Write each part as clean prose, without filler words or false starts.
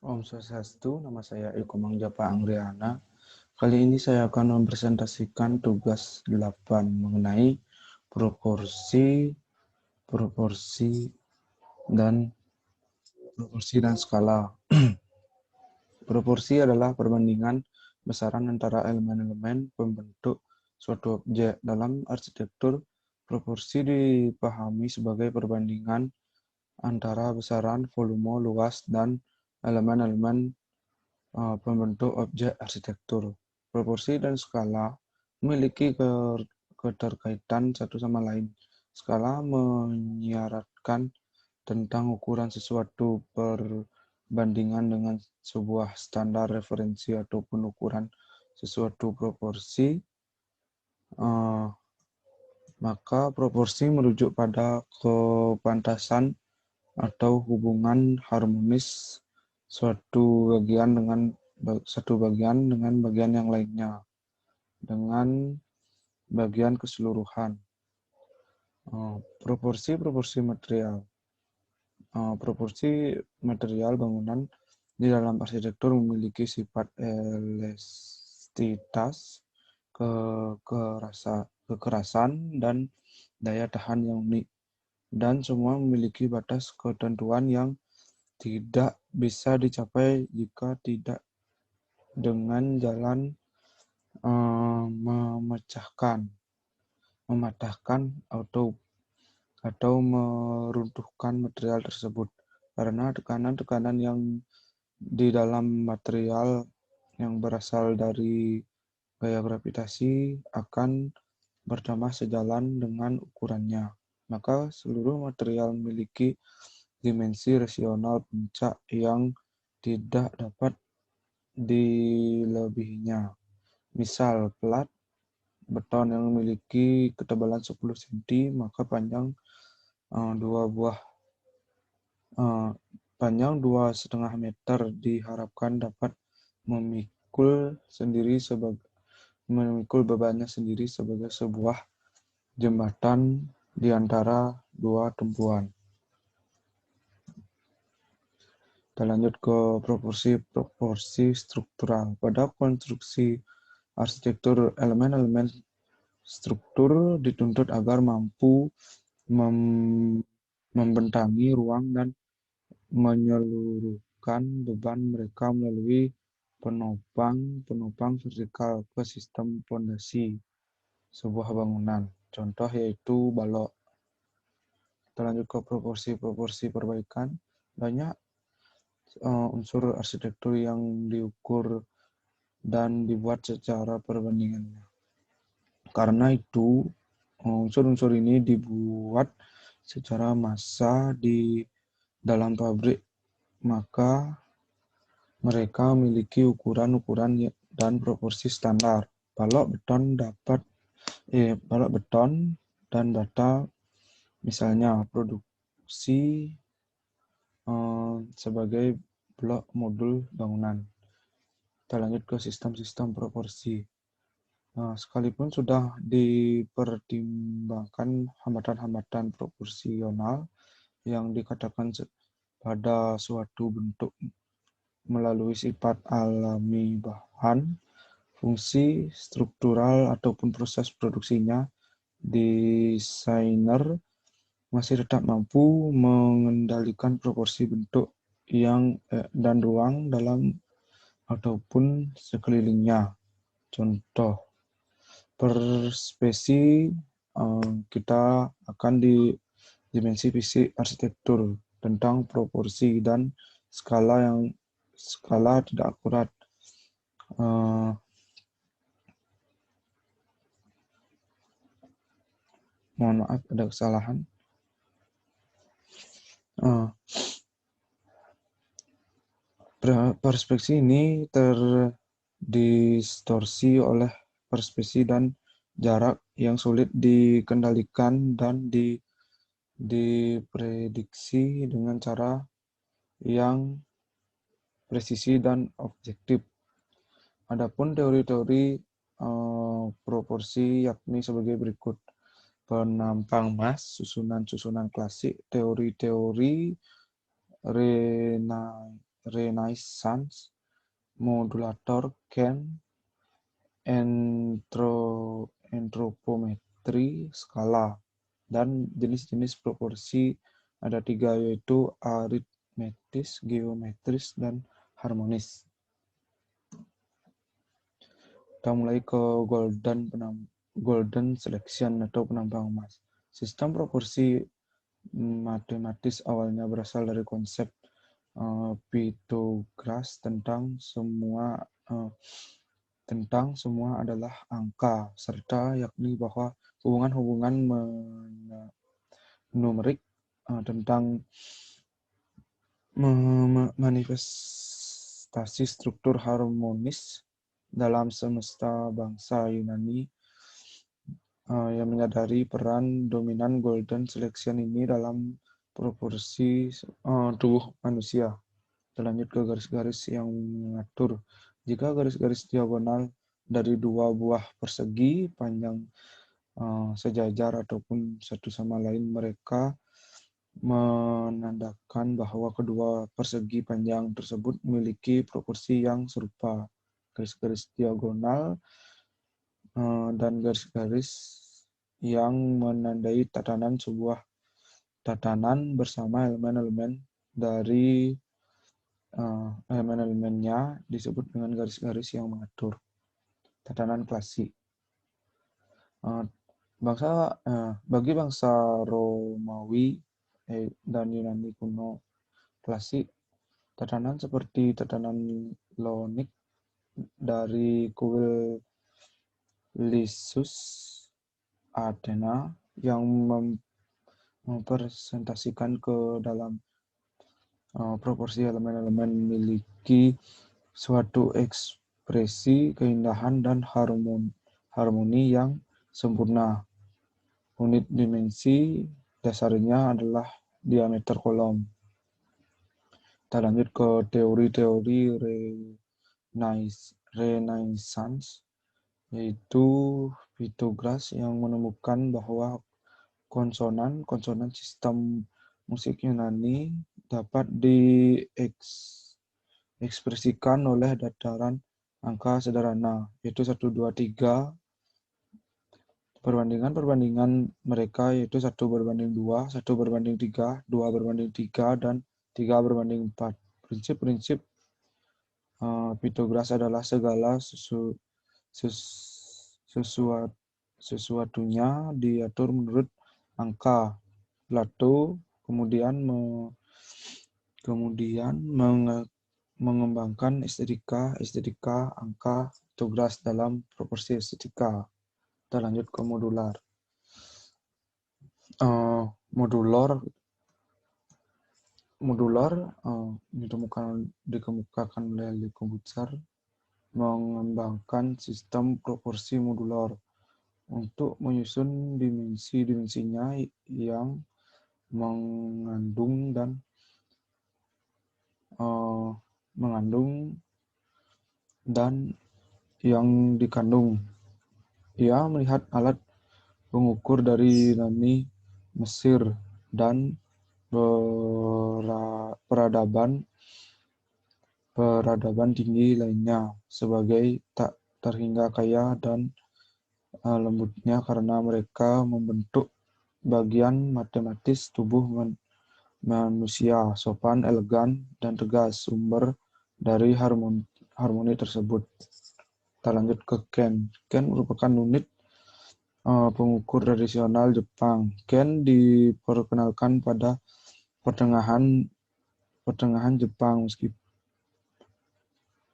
Om Swastiastu, nama saya Eko Mangjapa Anggriana. Kali ini saya akan mempresentasikan tugas 8 mengenai proporsi, proporsi dan skala. Proporsi adalah perbandingan besaran antara elemen-elemen pembentuk suatu objek. Dalam arsitektur, proporsi dipahami sebagai perbandingan antara besaran, volume, luas, dan elemen-elemen pembentuk objek arsitektur. Proporsi dan skala memiliki keterkaitan satu sama lain. Skala menyiratkan tentang ukuran sesuatu perbandingan dengan sebuah standar referensi ataupun ukuran sesuatu proporsi. Maka proporsi merujuk pada kepantasan atau hubungan harmonis suatu bagian dengan bagian yang lainnya dengan bagian keseluruhan. Proporsi material. Proporsi material bangunan di dalam arsitektur memiliki sifat elastisitas, kekerasan, dan daya tahan yang unik, dan semua memiliki batas ketentuan yang tidak bisa dicapai jika tidak dengan jalan mematahkan atau meruntuhkan material tersebut, karena tekanan-tekanan yang di dalam material yang berasal dari gaya gravitasi akan bertambah sejalan dengan ukurannya. Maka seluruh material memiliki dimensi rasional puncak yang tidak dapat dilebihinya. Misal, plat beton yang memiliki ketebalan 10 cm, maka panjang 2,5 meter diharapkan dapat memikul bebannya sendiri sebagai sebuah jembatan di antara dua tumpuan. Kita lanjut ke proporsi struktural. Pada konstruksi arsitektur, elemen-elemen struktur dituntut agar mampu membentangi ruang dan menyeluruhkan beban mereka melalui penopang vertikal ke sistem fondasi sebuah bangunan. Contoh yaitu balok. Kita lanjut ke proporsi perbaikan. Banyak unsur arsitektur yang diukur dan dibuat secara perbandingannya. Karena itu, unsur-unsur ini dibuat secara massa di dalam pabrik, maka mereka memiliki ukuran-ukuran dan proporsi standar. Balok beton dan bata misalnya produksi sebagai blok modul bangunan. Kita lanjut ke sistem-sistem proporsi. Sekalipun sudah dipertimbangkan hambatan-hambatan proporsional yang dikatakan pada suatu bentuk melalui sifat alami bahan, fungsi struktural ataupun proses produksinya, desainer masih tetap mampu mengendalikan proporsi bentuk dan ruang dalam ataupun sekelilingnya. Contoh, per spesi kita akan di dimensi fisik arsitektur tentang proporsi dan skala tidak akurat. Mohon maaf ada kesalahan. Perspeksi ini terdistorsi oleh perspesi dan jarak yang sulit dikendalikan dan diprediksi dengan cara yang presisi dan objektif. Adapun teori-teori proporsi yakni sebagai berikut: penampang mas, susunan-susunan klasik, teori-teori Renaissance, modulator, Kent, antropometri, skala, dan jenis-jenis proporsi ada 3, yaitu aritmetis, geometris, dan harmonis. Kita mulai ke golden selection atau penambang emas. Sistem proporsi matematis awalnya berasal dari konsep Pythagoras tentang semua adalah angka, serta yakni bahwa hubungan-hubungan numerik tentang manifestasi struktur harmonis dalam semesta bangsa Yunani yang menyadari peran dominan golden selection ini dalam proporsi tubuh manusia. Lanjut ke garis-garis yang mengatur. Jika garis-garis diagonal dari dua buah persegi panjang sejajar ataupun satu sama lain, mereka menandakan bahwa kedua persegi panjang tersebut memiliki proporsi yang serupa. Garis-garis diagonal dan garis-garis yang menandai tatanan sebuah tatanan bersama elemen-elemen dari elemen-elemennya disebut dengan garis-garis yang mengatur. Tatanan klasik. Bagi bangsa Romawi dan Yunani kuno klasik, tatanan seperti tatanan Lonik dari kuil Lysus Athena yang mempresentasikan ke dalam proporsi elemen-elemen memiliki suatu ekspresi keindahan dan harmoni yang sempurna. Unit dimensi dasarnya adalah diameter kolom. Kita lanjut ke teori-teori Renaissance, yaitu Pythagoras yang menemukan bahwa konsonan sistem musik Yunani dapat diekspresikan oleh dataran angka sederhana, yaitu 1, 2, 3. Perbandingan mereka yaitu 1:2, 1:3, 2:3, dan 3:4. Prinsip-prinsip Pythagoras adalah segala sesuatunya diatur menurut angka. Plato kemudian mengembangkan estetika angka Pythagoras dalam proporsi estetika. Kita lanjut ke modular. Modular dikemukakan oleh Le Corbusier mengembangkan sistem proporsi modular untuk menyusun dimensi-dimensinya yang mengandung dan yang dikandung. Ia melihat alat pengukur dari Yunani, Mesir, dan peradaban tinggi lainnya sebagai tak terhingga kaya dan lembutnya karena mereka membentuk bagian matematis tubuh manusia, sopan, elegan, dan tegas, sumber dari harmoni tersebut. Kita lanjut ke Ken. Ken merupakan unit pengukur tradisional Jepang. Ken diperkenalkan pada pertengahan Jepang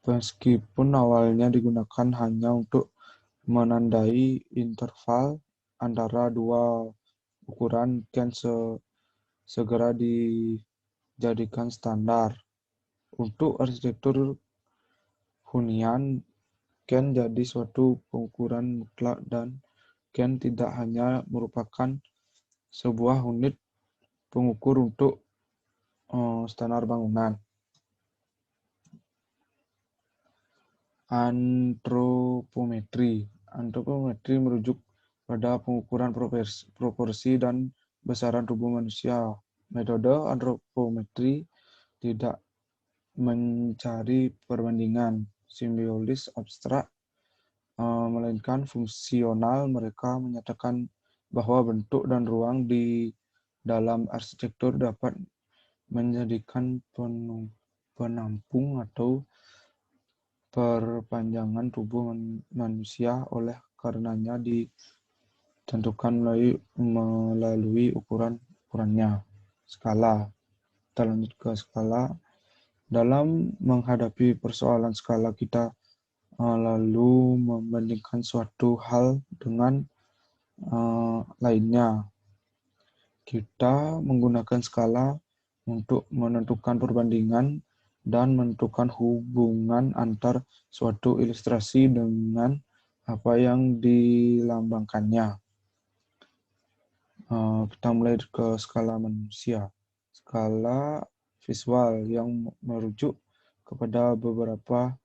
meskipun awalnya digunakan hanya untuk menandai interval antara dua ukuran. Ken segera dijadikan standar. Untuk arsitektur hunian, Ken jadi suatu pengukuran mutlak dan Ken tidak hanya merupakan sebuah unit pengukur untuk standar bangunan. Antropometri merujuk pada pengukuran proporsi dan besaran tubuh manusia. Metode antropometri tidak mencari perbandingan. Simbiosis abstrak, melainkan fungsional. Mereka menyatakan bahwa bentuk dan ruang di dalam arsitektur dapat menjadikan penampung atau perpanjangan tubuh manusia, oleh karenanya ditentukan melalui ukurannya. Skala. Kita lanjut ke skala. Dalam menghadapi persoalan skala, kita lalu membandingkan suatu hal dengan lainnya. Kita menggunakan skala untuk menentukan perbandingan dan menentukan hubungan antar suatu ilustrasi dengan apa yang dilambangkannya. Kita mulai ke skala manusia. Skala visual yang merujuk kepada beberapa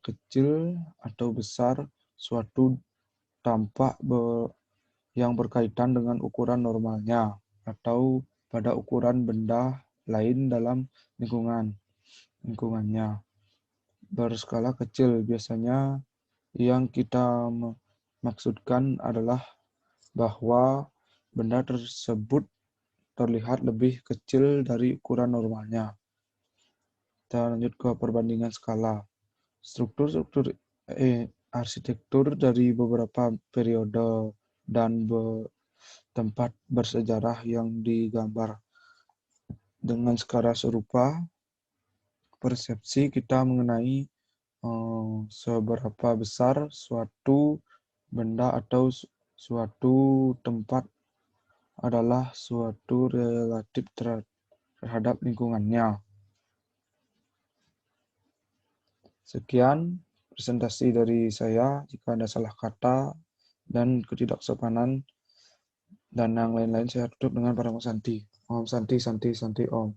kecil atau besar suatu tampak yang berkaitan dengan ukuran normalnya atau pada ukuran benda lain dalam lingkungannya. Berskala kecil, biasanya yang kita maksudkan adalah bahwa benda tersebut terlihat lebih kecil dari ukuran normalnya. Kita lanjut ke perbandingan skala. Struktur arsitektur dari beberapa periode dan tempat bersejarah yang digambar dengan skala serupa. Persepsi kita mengenai seberapa besar suatu benda atau suatu tempat adalah suatu relatif terhadap lingkungannya. Sekian presentasi dari saya. Jika ada salah kata dan ketidaksopanan dan yang lain-lain, saya tutup dengan Paramasanti. Om Santi, Santi, Santi, Om.